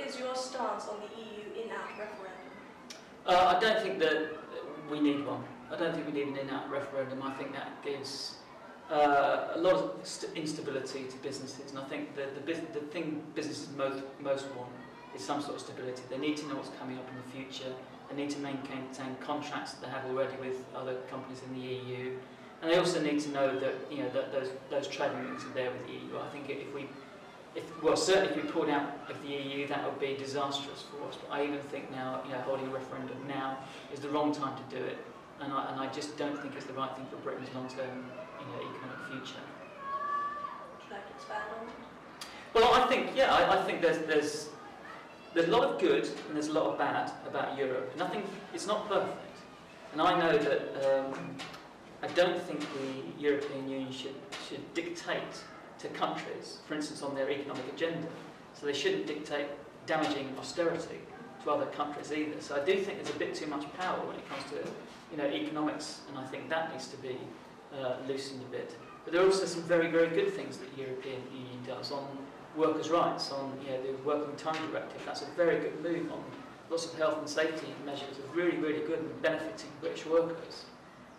is your stance on the EU in-out referendum? I don't think that we need one. I don't think we need an in-out referendum. I think that gives a lot of instability to businesses, and I think the thing businesses most want is some sort of stability. They need to know what's coming up in the future. They need to maintain contracts that they have already with other companies in the EU, and they also need to know that that those trading links are there with the EU. I think certainly if we pulled out of the EU, that would be disastrous for us. But I even think now, holding a referendum now is the wrong time to do it, and I just don't think it's the right thing for Britain's long-term economic future. Would you like to expand on that? Well, I think there's a lot of good and there's a lot of bad about Europe. It's not perfect, and I know that I don't think the European Union should dictate to countries, for instance, on their economic agenda. So they shouldn't dictate damaging austerity to other countries either. So I do think there's a bit too much power when it comes to economics, and I think that needs to be loosened a bit. But there are also some very, very good things that the European Union does on workers' rights, on the Working Time Directive. That's a very good move on lots of health and safety measures are really, really good and benefiting British workers.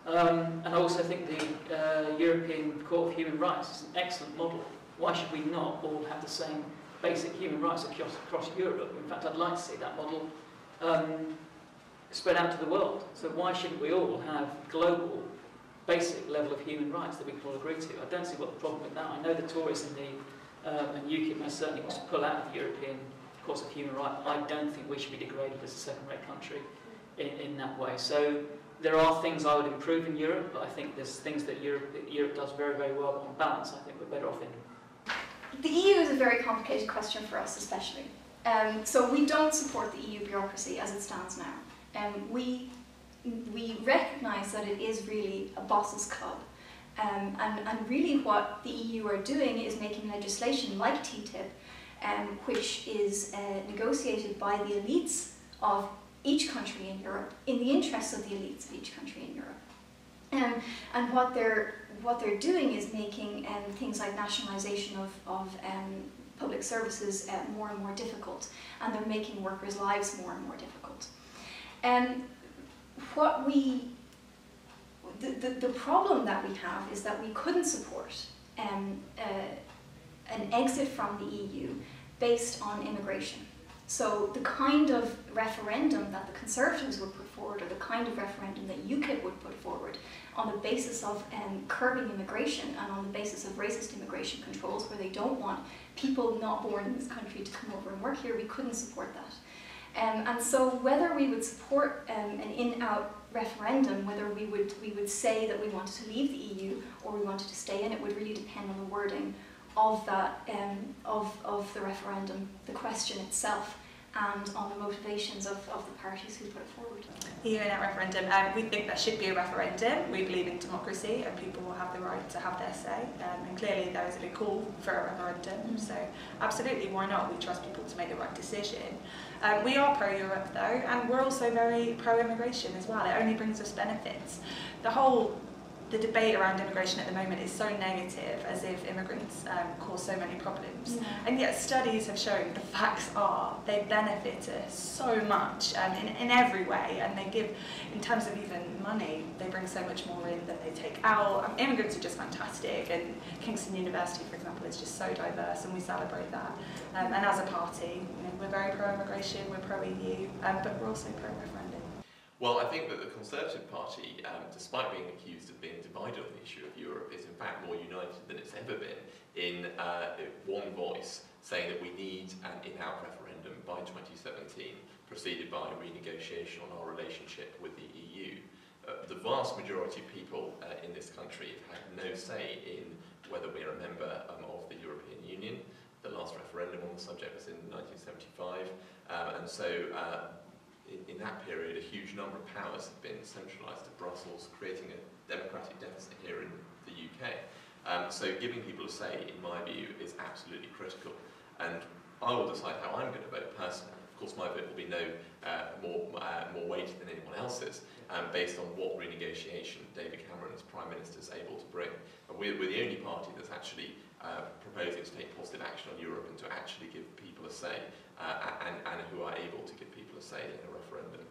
And I also think the European Court of Human Rights is an excellent model. Why should we not all have the same basic human rights across Europe? In fact, I'd like to see that model spread out to the world. So why shouldn't we all have global basic level of human rights that we can all agree to? I don't see what the problem with that. I know the Tories and UKIP most certainly wants to pull out of the European Court of Human Rights. I don't think we should be degraded as a second-rate country in that way. So there are things I would improve in Europe, but I think there's things that Europe does very, very well. But on balance, I think we're better off in. The EU is a very complicated question for us, especially. So we don't support the EU bureaucracy as it stands now. We recognise that it is really a boss's club. And really what the EU are doing is making legislation like TTIP, which is negotiated by the elites of each country in Europe, in the interests of the elites of each country in Europe. And what they're doing is making things like nationalisation of public services more and more difficult, and they're making workers' lives more and more difficult. The problem that we have is that we couldn't support an exit from the EU based on immigration. So the kind of referendum that the Conservatives would put forward, or the kind of referendum that UKIP would put forward on the basis of curbing immigration and on the basis of racist immigration controls, where they don't want people not born in this country to come over and work here, we couldn't support that. And so whether we would support an in-out referendum, whether we would say that we wanted to leave the EU or we wanted to stay in, it would really depend on the wording of that of the referendum, the question itself, and on the motivations of the parties who put it forward. EU in-out referendum, we think there should be a referendum. We believe in democracy and people will have the right to have their say, and clearly there is a big call for a referendum, so absolutely, why not? We trust people to make the right decision. We are pro-Europe though, and we're also very pro-immigration as well. It only brings us benefits. The debate around immigration at the moment is so negative, as if immigrants cause so many problems. Yeah. And yet studies have shown, the facts are, they benefit us so much in every way, and they give, in terms of even money, they bring so much more in than they take out. Immigrants are just fantastic, and Kingston University, for example, is just so diverse, and we celebrate that. And as a party, we're very pro-immigration, we're pro-EU, but we're also pro-referendum. Well, I think that the Conservative Party, despite being accused of being divided on the issue of Europe, is in fact more united than it's ever been in one voice, saying that we need an in-out referendum by 2017, preceded by a renegotiation on our relationship with the EU. The vast majority of people in this country have had no say in whether we're a member of the European Union. The last referendum on the subject was in 1975, and so in that period, a huge number of powers have been centralised to Brussels, creating a democratic deficit here in the UK. So giving people a say, in my view, is absolutely critical. And I will decide how I'm going to vote personally. Of course, my vote will be no more weighted than anyone else's, based on what renegotiation David Cameron as Prime Minister is able to bring. And we're the only party that's actually proposing to take positive action on Europe and to actually give people a say, and say in a referendum.